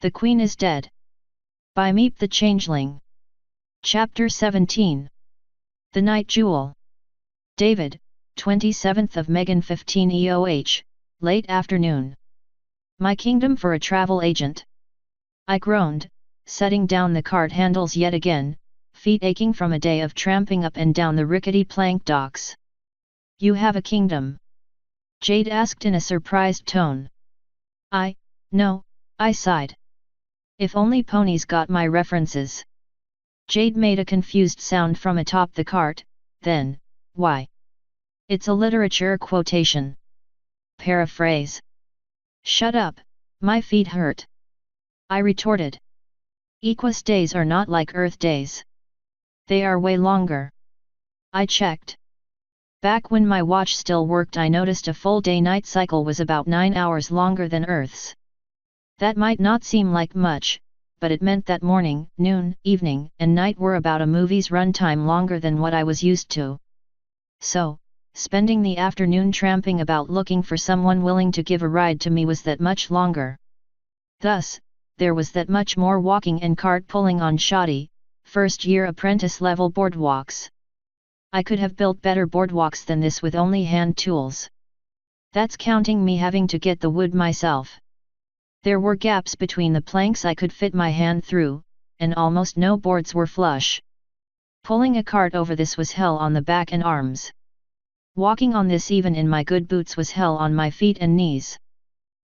The Queen is Dead. By Meep the Changeling. Chapter 17. The Night Jewel. David, 27th of Megan 15 EOH, late afternoon. My kingdom for a travel agent. I groaned, setting down the cart handles yet again, feet aching from a day of tramping up and down the rickety plank docks. You have a kingdom? Jade asked in a surprised tone. No, I sighed. If only ponies got my references. Jade made a confused sound from atop the cart, then, why? It's a literature quotation. Paraphrase. Shut up, my feet hurt. I retorted. Equus days are not like Earth days. They are way longer. I checked. Back when my watch still worked, I noticed a full day-night cycle was about 9 hours longer than Earth's. That might not seem like much, but it meant that morning, noon, evening, and night were about a movie's runtime longer than what I was used to. So, spending the afternoon tramping about looking for someone willing to give a ride to me was that much longer. Thus, there was that much more walking and cart pulling on shoddy, first-year apprentice-level boardwalks. I could have built better boardwalks than this with only hand tools. That's counting me having to get the wood myself. There were gaps between the planks I could fit my hand through, and almost no boards were flush. Pulling a cart over this was hell on the back and arms. Walking on this even in my good boots was hell on my feet and knees.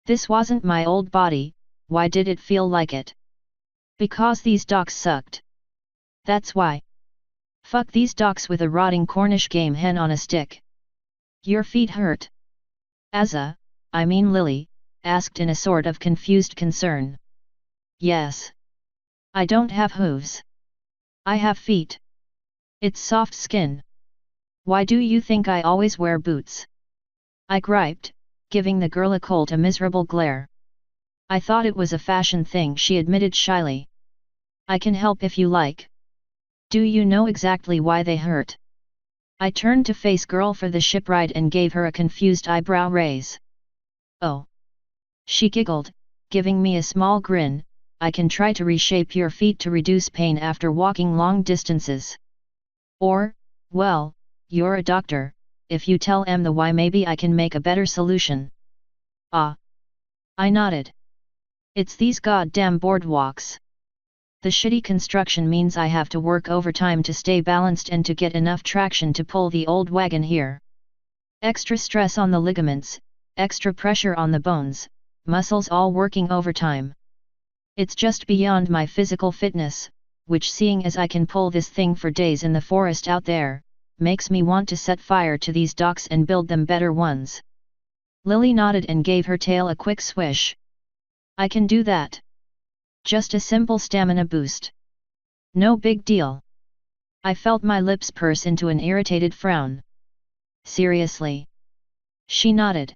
This wasn't my old body, why did it feel like it? Because these docks sucked. That's why. Fuck these docks with a rotting Cornish game hen on a stick. Your feet hurt? I mean Lily, asked in a sort of confused concern. Yes. I don't have hooves. I have feet. It's soft skin. Why do you think I always wear boots? I griped, giving the girl a colt a miserable glare. I thought it was a fashion thing, she admitted shyly. I can help if you like. Do you know exactly why they hurt? I turned to face girl for the ship ride and gave her a confused eyebrow raise. Oh. She giggled, giving me a small grin. I can try to reshape your feet to reduce pain after walking long distances. Or, well, you're a doctor, if you tell the why maybe I can make a better solution. Ah. I nodded. It's these goddamn boardwalks. The shitty construction means I have to work overtime to stay balanced and to get enough traction to pull the old wagon here. Extra stress on the ligaments, extra pressure on the bones, muscles all working overtime. It's just beyond my physical fitness, which seeing as I can pull this thing for days in the forest out there, makes me want to set fire to these docks and build them better ones. Lily nodded and gave her tail a quick swish. I can do that. Just a simple stamina boost. No big deal. I felt my lips purse into an irritated frown. Seriously? She nodded.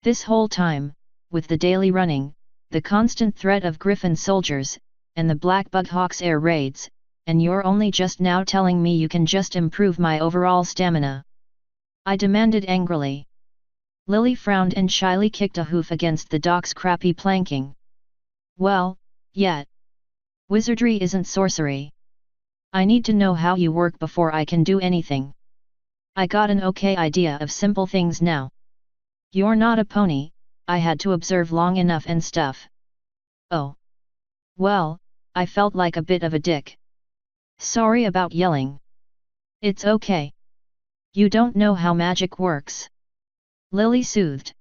This whole time, with the daily running, the constant threat of Griffin soldiers, and the Black Bug Hawks air raids, and you're only just now telling me you can just improve my overall stamina? I demanded angrily. Lily frowned and shyly kicked a hoof against the dock's crappy planking. Well, yeah. Wizardry isn't sorcery. I need to know how you work before I can do anything. I got an okay idea of simple things now. You're not a pony, I had to observe long enough and stuff. Oh. Well, I felt like a bit of a dick. Sorry about yelling. It's okay. You don't know how magic works. Lily soothed.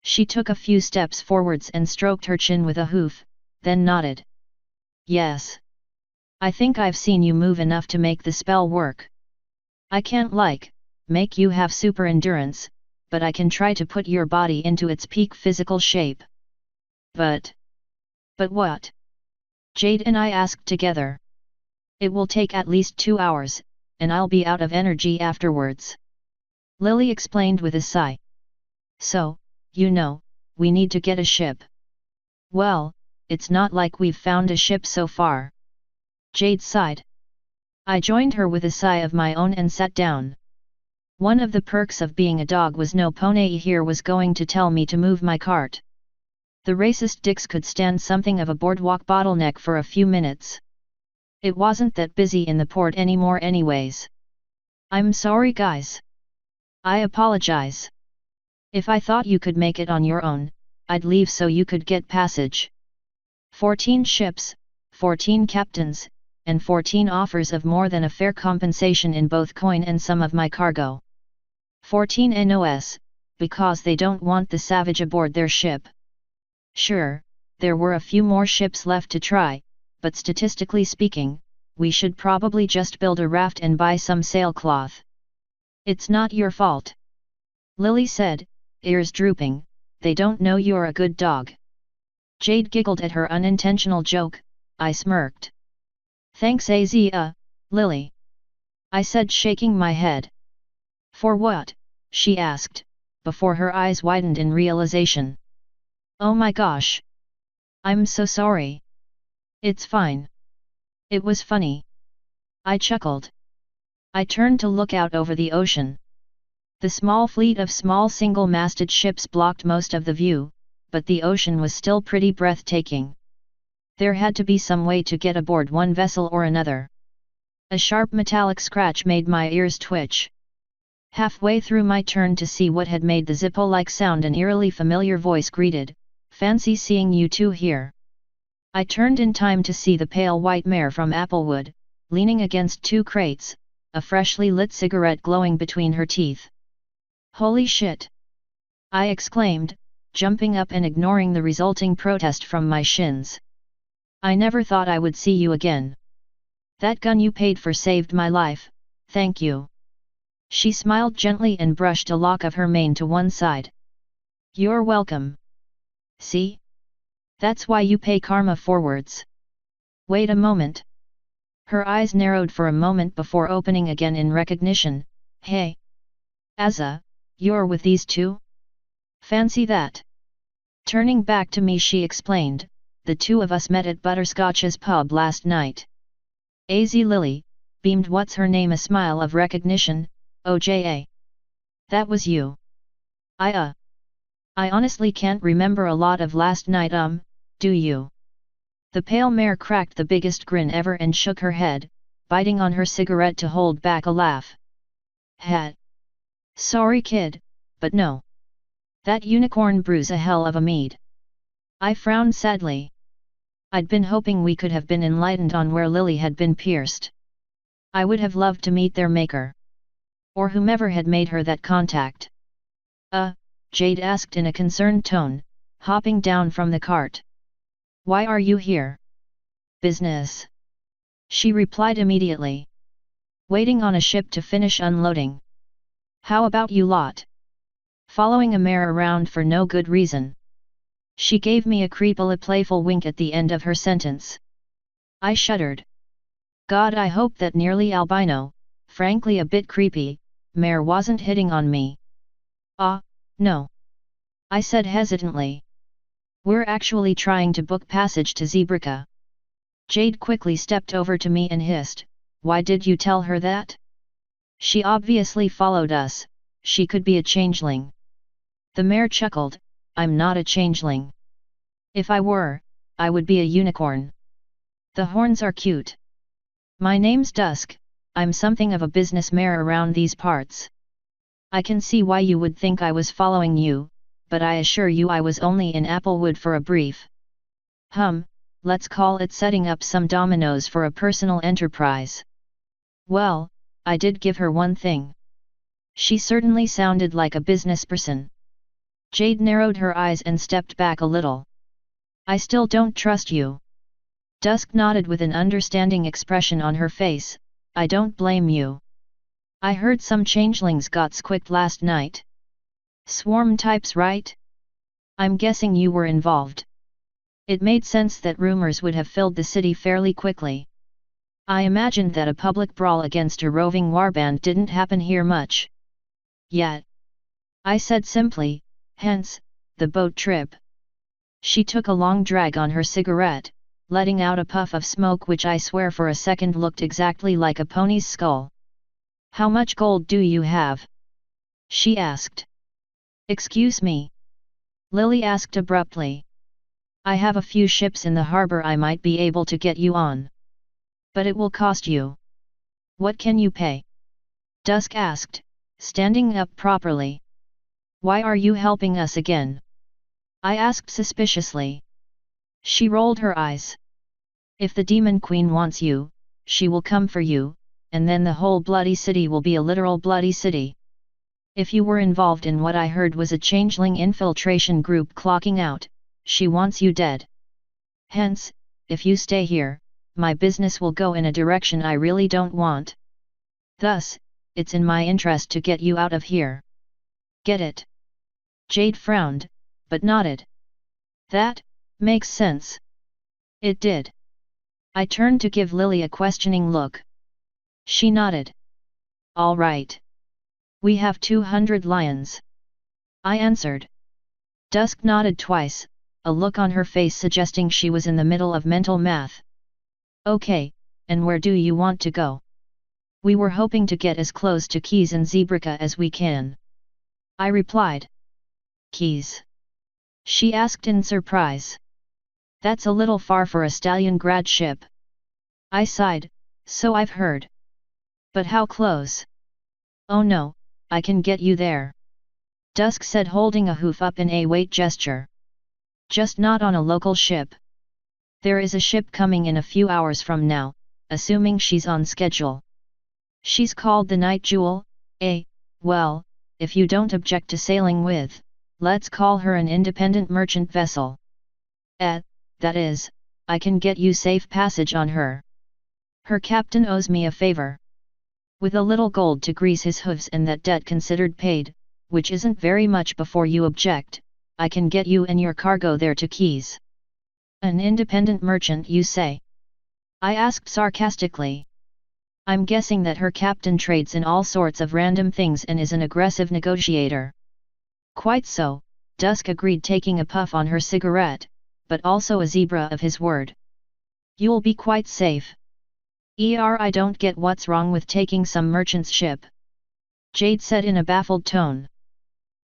She took a few steps forwards and stroked her chin with a hoof, then nodded. Yes. I think I've seen you move enough to make the spell work. I can't make you have super endurance, but I can try to put your body into its peak physical shape. But what? Jade and I asked together. It will take at least 2 hours, and I'll be out of energy afterwards. Lily explained with a sigh. So, we need to get a ship. Well, it's not like we've found a ship so far. Jade sighed. I joined her with a sigh of my own and sat down. One of the perks of being a dog was no pony here was going to tell me to move my cart. The racist dicks could stand something of a boardwalk bottleneck for a few minutes. It wasn't that busy in the port anymore anyways. I'm sorry guys. I apologize. If I thought you could make it on your own, I'd leave so you could get passage. 14 ships, 14 captains, and 14 offers of more than a fair compensation in both coin and some of my cargo. 14 NOS, because they don't want the savage aboard their ship. Sure, there were a few more ships left to try, but statistically speaking, we should probably just build a raft and buy some sailcloth. It's not your fault. Lily said, ears drooping, they don't know you're a good dog. Jade giggled at her unintentional joke, I smirked. Thanks Lily. I said shaking my head. For what? She asked, before her eyes widened in realization. Oh my gosh. I'm so sorry. It's fine. It was funny. I chuckled. I turned to look out over the ocean. The small fleet of small single-masted ships blocked most of the view, but the ocean was still pretty breathtaking. There had to be some way to get aboard one vessel or another. A sharp metallic scratch made my ears twitch. Halfway through my turn to see what had made the Zippo-like sound, an eerily familiar voice greeted, "Fancy seeing you two here." I turned in time to see the pale white mare from Applewood, leaning against two crates, a freshly lit cigarette glowing between her teeth. Holy shit! I exclaimed, jumping up and ignoring the resulting protest from my shins. I never thought I would see you again. That gun you paid for saved my life, thank you. She smiled gently and brushed a lock of her mane to one side. You're welcome. See? That's why you pay karma forwards. Wait a moment. Her eyes narrowed for a moment before opening again in recognition. Hey! Azza, you're with these two? Fancy that. Turning back to me she explained, the two of us met at Butterscotch's pub last night. Lily, beamed what's her name a smile of recognition, OJA. That was you. I honestly can't remember a lot of last night do you? The pale mare cracked the biggest grin ever and shook her head, biting on her cigarette to hold back a laugh. Hat. Sorry kid, but no. That unicorn brews a hell of a mead. I frowned sadly. I'd been hoping we could have been enlightened on where Lily had been pierced. I would have loved to meet their maker. Or whomever had made her that contact. Jade asked in a concerned tone, hopping down from the cart. Why are you here? Business. She replied immediately. Waiting on a ship to finish unloading. How about you lot? Following a mare around for no good reason. She gave me a creepily playful wink at the end of her sentence. I shuddered. God, I hope that nearly albino, frankly a bit creepy, mare wasn't hitting on me. No. I said hesitantly. We're actually trying to book passage to Zebrica. Jade quickly stepped over to me and hissed, why did you tell her that? She obviously followed us, she could be a changeling. The mare chuckled, I'm not a changeling. If I were, I would be a unicorn. The horns are cute. My name's Dusk, I'm something of a business mare around these parts. I can see why you would think I was following you, but I assure you I was only in Applewood for a brief. Let's call it setting up some dominoes for a personal enterprise. Well, I did give her one thing. She certainly sounded like a businessperson. Jade narrowed her eyes and stepped back a little. I still don't trust you. Dusk nodded with an understanding expression on her face, I don't blame you. I heard some changelings got squicked last night. Swarm types, right? I'm guessing you were involved. It made sense that rumors would have filled the city fairly quickly. I imagined that a public brawl against a roving warband didn't happen here much. Yet. I said simply, hence, the boat trip. She took a long drag on her cigarette, letting out a puff of smoke which I swear for a second looked exactly like a pony's skull. How much gold do you have? She asked. Excuse me? Lily asked abruptly. I have a few ships in the harbor I might be able to get you on. But it will cost you. What can you pay? Dusk asked, standing up properly. Why are you helping us again? I asked suspiciously. She rolled her eyes. If the Demon Queen wants you, she will come for you, and then the whole bloody city will be a literal bloody city. If you were involved in what I heard was a changeling infiltration group clocking out, she wants you dead. Hence, if you stay here, my business will go in a direction I really don't want. Thus, it's in my interest to get you out of here. Get it? Jade frowned, but nodded. That makes sense. It did. I turned to give Lily a questioning look. She nodded. All right. We have 200 lions. I answered. Dusk nodded twice, a look on her face suggesting she was in the middle of mental math. Okay, and where do you want to go? We were hoping to get as close to Keys and Zebrica as we can. I replied. Keys? She asked in surprise. That's a little far for a Stalingrad ship. I sighed, so I've heard. But how close? Oh no, I can get you there. Dusk said, holding a hoof up in a wait gesture. Just not on a local ship. There is a ship coming in a few hours from now, assuming she's on schedule. She's called the Night Jewel. Well, if you don't object to sailing with, let's call her an independent merchant vessel. That is, I can get you safe passage on her. Her captain owes me a favor. With a little gold to grease his hooves and that debt considered paid, which isn't very much before you object, I can get you and your cargo there to Keys. An independent merchant, you say? I asked sarcastically. I'm guessing that her captain trades in all sorts of random things and is an aggressive negotiator. Quite so, Dusk agreed, taking a puff on her cigarette, but also a zebra of his word. You'll be quite safe. I don't get what's wrong with taking some merchant's ship. Jade said in a baffled tone.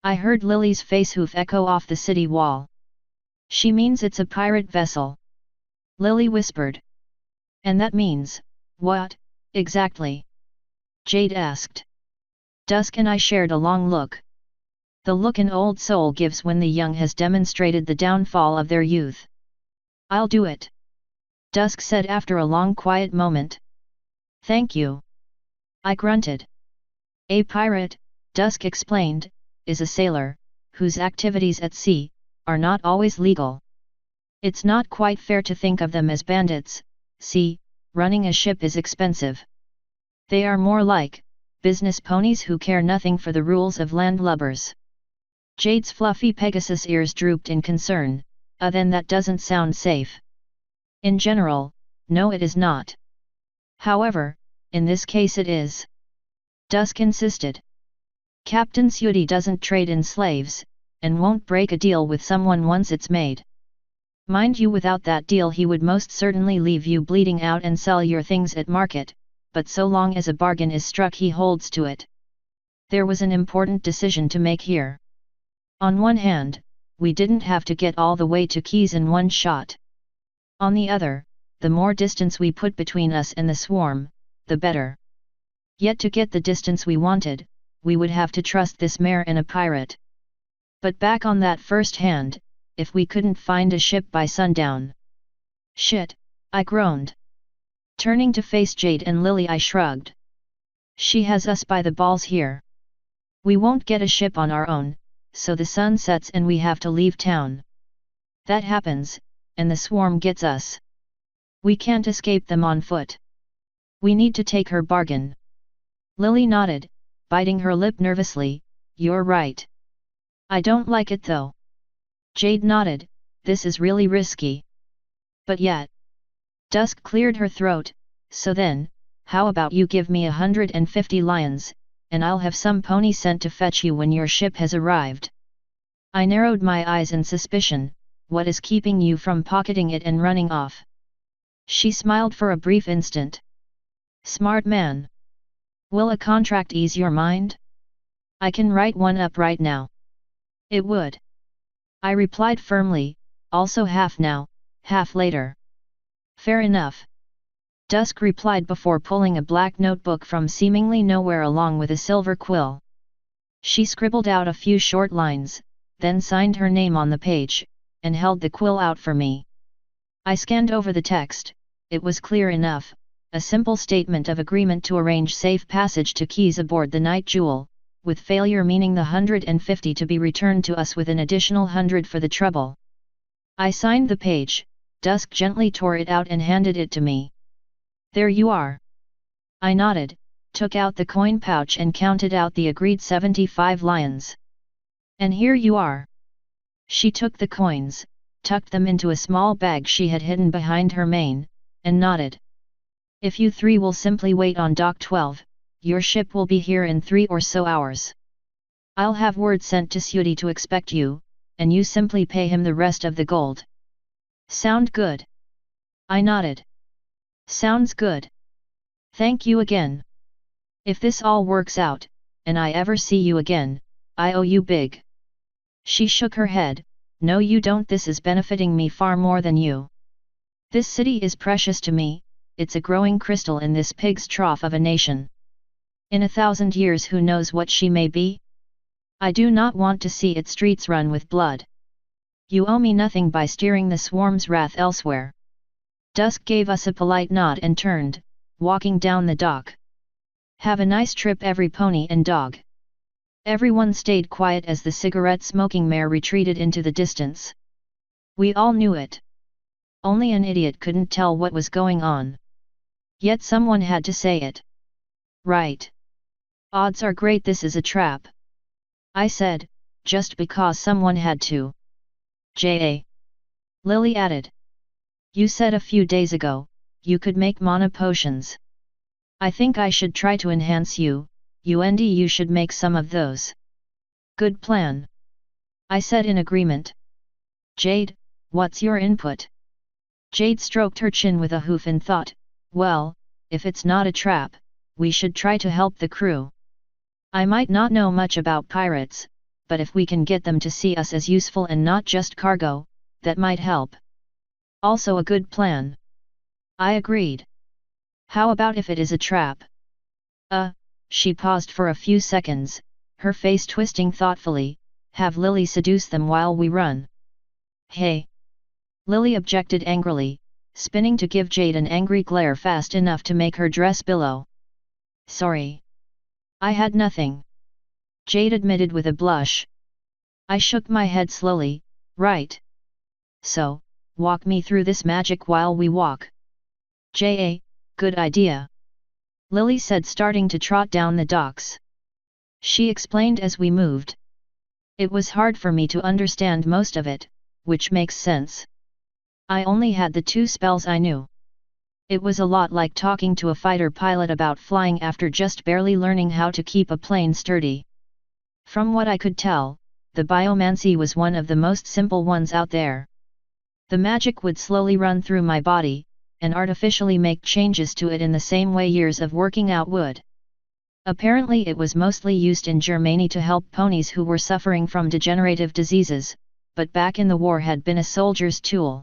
I heard Lily's face hoof echo off the city wall. She means it's a pirate vessel. Lily whispered. And that means, what, exactly? Jade asked. Dusk and I shared a long look. The look an old soul gives when the young has demonstrated the downfall of their youth. I'll do it. Dusk said after a long quiet moment. Thank you. I grunted. A pirate, Dusk explained, is a sailor, whose activities at sea are not always legal. It's not quite fair to think of them as bandits. See, running a ship is expensive. They are more like business ponies who care nothing for the rules of landlubbers. Jade's fluffy Pegasus ears drooped in concern. Then that doesn't sound safe. In general, no, it is not. However, in this case it is. Dusk insisted. Captain Sudi doesn't trade in slaves, and won't break a deal with someone once it's made. Mind you, without that deal he would most certainly leave you bleeding out and sell your things at market, but so long as a bargain is struck he holds to it. There was an important decision to make here. On one hand, we didn't have to get all the way to Keys in one shot. On the other, the more distance we put between us and the swarm, the better. Yet to get the distance we wanted, we would have to trust this mare and a pirate. But back on that first hand, if we couldn't find a ship by sundown. Shit, I groaned. Turning to face Jade and Lily, I shrugged. She has us by the balls here. We won't get a ship on our own, so the sun sets and we have to leave town. That happens, and the swarm gets us. We can't escape them on foot. We need to take her bargain. Lily nodded, biting her lip nervously. You're right. I don't like it though. Jade nodded. This is really risky. But yet. Dusk cleared her throat. So then, how about you give me 150 lions, and I'll have some pony sent to fetch you when your ship has arrived. I narrowed my eyes in suspicion. What is keeping you from pocketing it and running off? She smiled for a brief instant. Smart man. Will a contract ease your mind? I can write one up right now. It would. I replied firmly, Also half now, half later. Fair enough. Dusk replied before pulling a black notebook from seemingly nowhere along with a silver quill. She scribbled out a few short lines, then signed her name on the page, and held the quill out for me. I scanned over the text. It was clear enough, a simple statement of agreement to arrange safe passage to keys aboard the Night Jewel, with failure meaning the 150 to be returned to us with an additional 100 for the trouble. I signed the page. Dusk gently tore it out and handed it to me. There you are. I nodded, took out the coin pouch and counted out the agreed 75 lions. And here you are. She took the coins, tucked them into a small bag she had hidden behind her mane, and nodded. If you three will simply wait on Dock 12, your ship will be here in 3 or so hours. I'll have word sent to Sudi to expect you, and you simply pay him the rest of the gold. Sound good? I nodded. Sounds good. Thank you again. If this all works out, and I ever see you again, I owe you big. She shook her head. No you don't, this is benefiting me far more than you. This city is precious to me, it's a growing crystal in this pig's trough of a nation. In 1,000 years who knows what she may be? I do not want to see its streets run with blood. You owe me nothing by steering the swarm's wrath elsewhere. Dusk gave us a polite nod and turned, walking down the dock. Have a nice trip every pony and dog. Everyone stayed quiet as the cigarette-smoking mare retreated into the distance. We all knew it. Only an idiot couldn't tell what was going on. Yet someone had to say it. Right. Odds are great this is a trap. I said, just because someone had to. J.A. Lily added. You said a few days ago, you could make mana potions. I think I should try to enhance you, and you should make some of those. Good plan. I said in agreement. Jade, what's your input? Jade stroked her chin with a hoof and thought, well, if it's not a trap, we should try to help the crew. I might not know much about pirates, but if we can get them to see us as useful and not just cargo, that might help. Also a good plan. I agreed. How about if it is a trap? She paused for a few seconds, her face twisting thoughtfully. Have Lily seduce them while we run. Hey! Lily objected angrily, spinning to give Jade an angry glare fast enough to make her dress billow. Sorry. I had nothing. Jade admitted with a blush. I shook my head slowly, right. So, walk me through this magic while we walk. J.A., good idea. Lily said starting to trot down the docks. She explained as we moved. It was hard for me to understand most of it, which makes sense. I only had the 2 spells I knew. It was a lot like talking to a fighter pilot about flying after just barely learning how to keep a plane sturdy. From what I could tell, the biomancy was one of the most simple ones out there. The magic would slowly run through my body, and artificially make changes to it in the same way years of working out would. Apparently it was mostly used in Germany to help ponies who were suffering from degenerative diseases, but back in the war had been a soldier's tool.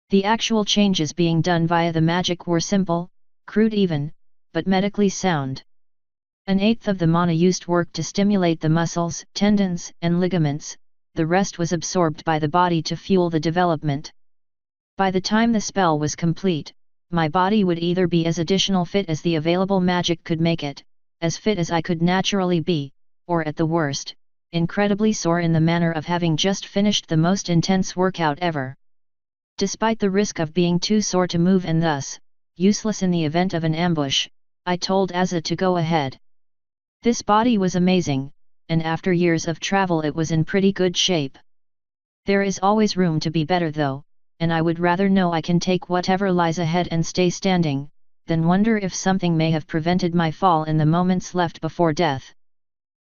The actual changes being done via the magic were simple, crude even, but medically sound. 1/8 of the mana used worked to stimulate the muscles, tendons, and ligaments, the rest was absorbed by the body to fuel the development. By the time the spell was complete, my body would either be as additional fit as the available magic could make it, as fit as I could naturally be, or at the worst, incredibly sore in the manner of having just finished the most intense workout ever. Despite the risk of being too sore to move and thus, useless in the event of an ambush, I told Azza to go ahead. This body was amazing, and after years of travel it was in pretty good shape. There is always room to be better though, and I would rather know I can take whatever lies ahead and stay standing, than wonder if something may have prevented my fall in the moments left before death.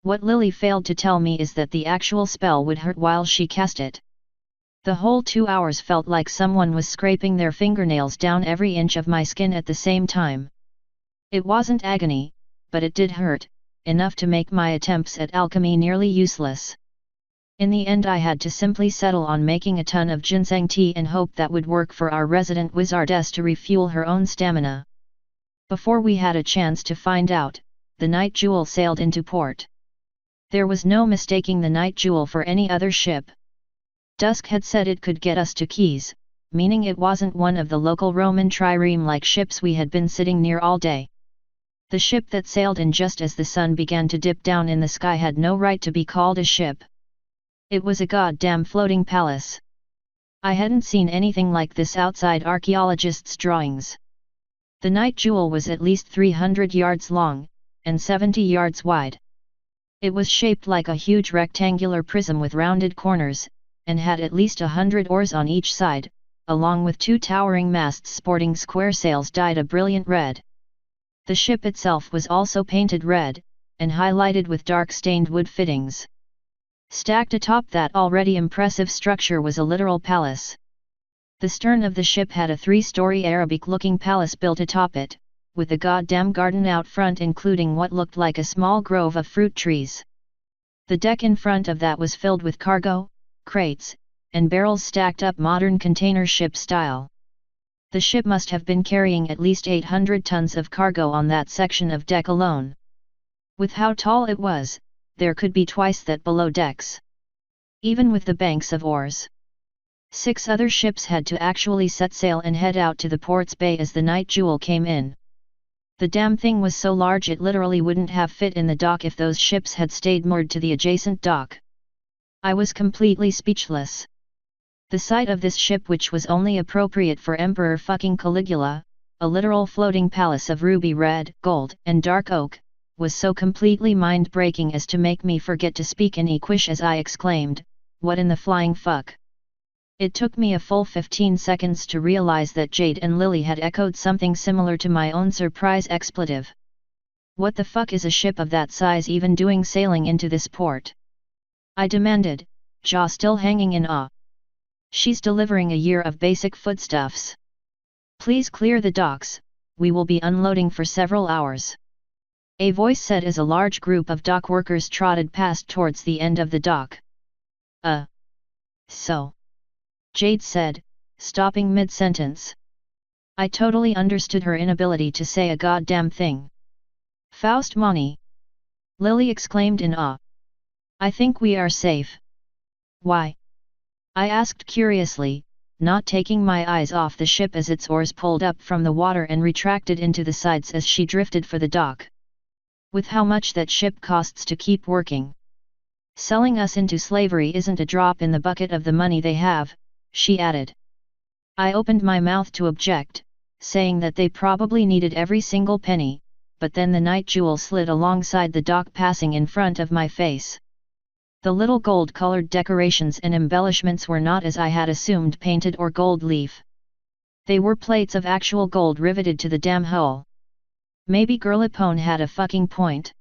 What Lily failed to tell me is that the actual spell would hurt while she cast it. The whole 2 hours felt like someone was scraping their fingernails down every inch of my skin at the same time. It wasn't agony, but it did hurt, enough to make my attempts at alchemy nearly useless. In the end I had to simply settle on making a ton of ginseng tea and hope that would work for our resident wizardess to refuel her own stamina. Before we had a chance to find out, the Night Jewel sailed into port. There was no mistaking the Night Jewel for any other ship. Dusk had said it could get us to Keys, meaning it wasn't one of the local Roman trireme-like ships we had been sitting near all day. The ship that sailed in just as the sun began to dip down in the sky had no right to be called a ship. It was a goddamn floating palace. I hadn't seen anything like this outside archaeologists' drawings. The Night Jewel was at least 300 yards long, and 70 yards wide. It was shaped like a huge rectangular prism with rounded corners, and had at least 100 oars on each side, along with 2 towering masts sporting square sails dyed a brilliant red. The ship itself was also painted red, and highlighted with dark stained wood fittings. Stacked atop that already impressive structure was a literal palace. The stern of the ship had a 3-story Arabic-looking palace built atop it, with a goddamn garden out front including what looked like a small grove of fruit trees. The deck in front of that was filled with cargo, crates, and barrels stacked up modern container ship style. The ship must have been carrying at least 800 tons of cargo on that section of deck alone. With how tall it was, there could be twice that below decks. Even with the banks of oars. 6 other ships had to actually set sail and head out to the port's bay as the Night Jewel came in. The damn thing was so large it literally wouldn't have fit in the dock if those ships had stayed moored to the adjacent dock. I was completely speechless. The sight of this ship, which was only appropriate for Emperor fucking Caligula, a literal floating palace of ruby red, gold, and dark oak, was so completely mind-breaking as to make me forget to speak in Equish as I exclaimed, "What in the flying fuck?" It took me a full 15 seconds to realize that Jade and Lily had echoed something similar to my own surprise expletive. What the fuck is a ship of that size even doing sailing into this port? I demanded, jaw still hanging in awe. She's delivering a year of basic foodstuffs. Please clear the docks, we will be unloading for several hours. A voice said as a large group of dock workers trotted past towards the end of the dock. So? Jade said, stopping mid-sentence. I totally understood her inability to say a goddamn thing. Faust Moni! Lily exclaimed in awe. I think we are safe. Why? I asked curiously, not taking my eyes off the ship as its oars pulled up from the water and retracted into the sides as she drifted for the dock. With how much that ship costs to keep working. Selling us into slavery isn't a drop in the bucket of the money they have, she added. I opened my mouth to object, saying that they probably needed every single penny, but then the Night Jewel slid alongside the dock passing in front of my face. The little gold-colored decorations and embellishments were not as I had assumed painted or gold leaf. They were plates of actual gold riveted to the damn hull. Maybe Girlipone had a fucking point.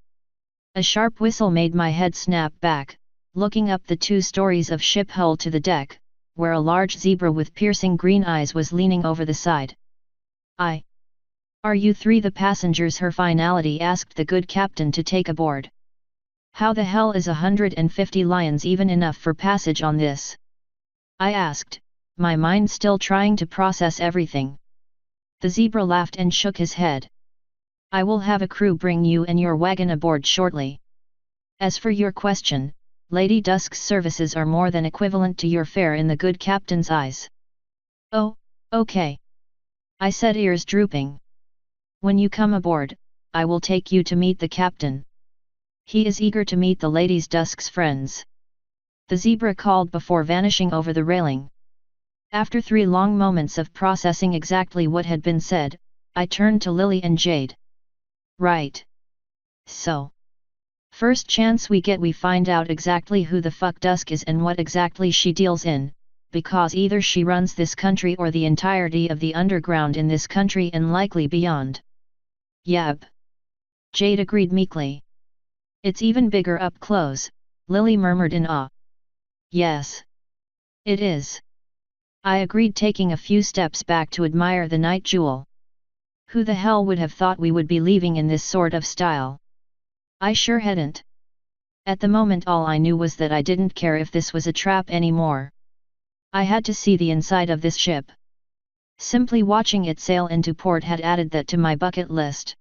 A sharp whistle made my head snap back, looking up the 2 stories of ship hull to the deck, where a large zebra with piercing green eyes was leaning over the side. Are you 3 the passengers? Her finality asked the good captain to take aboard. How the hell is 150 lions even enough for passage on this? I asked, my mind still trying to process everything. The zebra laughed and shook his head. I will have a crew bring you and your wagon aboard shortly. As for your question, Lady Dusk's services are more than equivalent to your fare in the good captain's eyes. Oh, okay. I said, ears drooping. When you come aboard, I will take you to meet the captain. He is eager to meet the Lady Dusk's friends. The zebra called before vanishing over the railing. After 3 long moments of processing exactly what had been said, I turned to Lily and Jade. Right. So. First chance we get we find out exactly who the fuck Dusk is and what exactly she deals in, because either she runs this country or the entirety of the underground in this country and likely beyond. Yep. Jade agreed meekly. It's even bigger up close, Lily murmured in awe. Yes. It is. I agreed, taking a few steps back to admire the Night Jewel. Who the hell would have thought we would be leaving in this sort of style? I sure hadn't. At the moment all I knew was that I didn't care if this was a trap anymore. I had to see the inside of this ship. Simply watching it sail into port had added that to my bucket list.